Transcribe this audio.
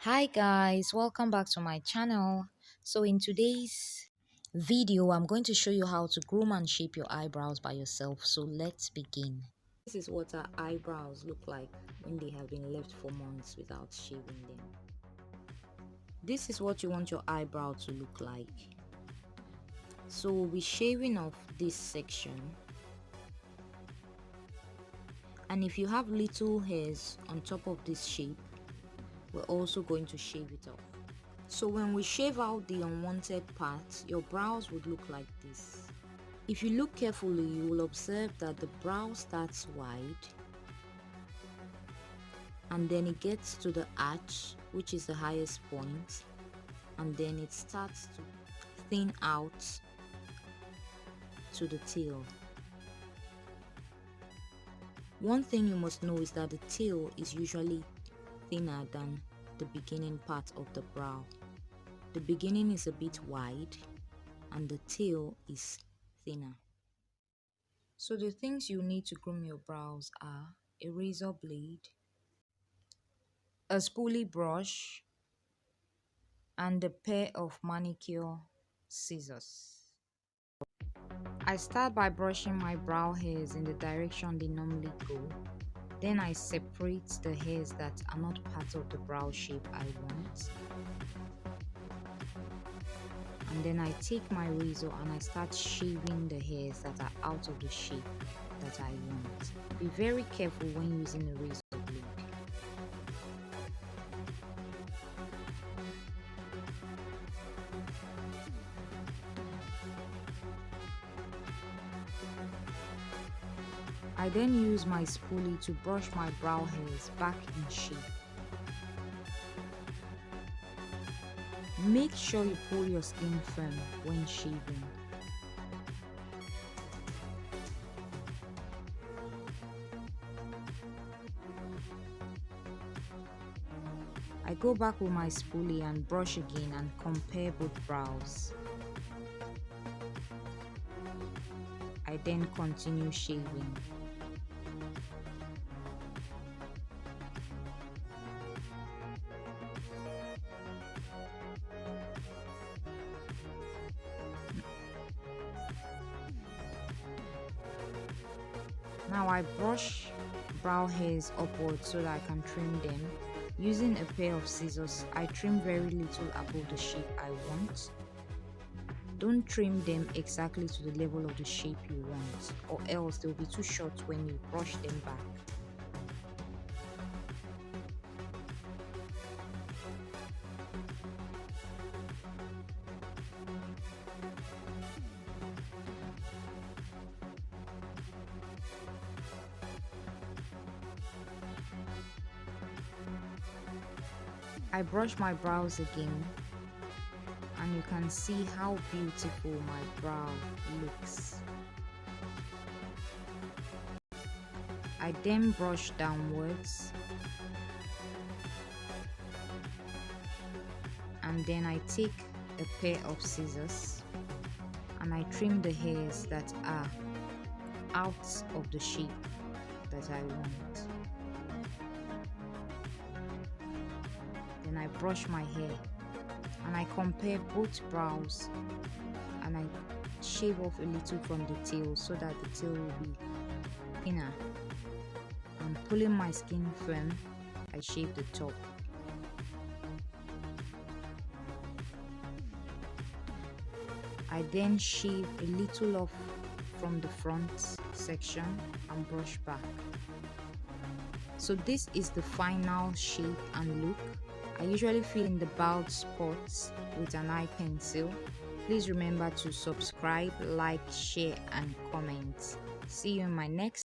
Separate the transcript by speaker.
Speaker 1: Hi guys, welcome back to my channel. So in today's video, I'm going to show you how to groom and shape your eyebrows by yourself. So let's begin. This is what our eyebrows look like when they have been left for months without shaving them. This is what you want your eyebrow to look like. So we'll be shaving off this section. And if you have little hairs on top of this shape, we're also going to shave it off. So when we shave out the unwanted part, your brows would look like this. If you look carefully, you will observe that the brow starts wide and then it gets to the arch, which is the highest point, and then it starts to thin out to the tail. One thing you must know is that the tail is usually thinner than the beginning part of the brow. The beginning is a bit wide and the tail is thinner. So the things you need to groom your brows are a razor blade, a spoolie brush, and a pair of manicure scissors. I start by brushing my brow hairs in the direction they normally go. Then I separate the hairs that are not part of the brow shape I want. And then I take my razor and I start shaving the hairs that are out of the shape that I want. Be very careful when using a razor blade. I then use my spoolie to brush my brow hairs back in shape. Make sure you pull your skin firm when shaving. I go back with my spoolie and brush again and compare both brows. I then continue shaving. Now I brush brow hairs upwards so that I can trim them. Using a pair of scissors, I trim very little above the shape I want. Don't trim them exactly to the level of the shape you want, or else they'll be too short when you brush them back. I brush my brows again, and you can see how beautiful my brow looks. I then brush downwards, and then I take a pair of scissors and I trim the hairs that are out of the shape that I want. Then I brush my hair and I compare both brows and I shave off a little from the tail so that the tail will be thinner. And pulling my skin firm, I shave the top. I then shave a little off from the front section and brush back. So this is the final shape and look. I usually fill in the bald spots with an eye pencil. Please remember to subscribe, like, share and comment. See you in my next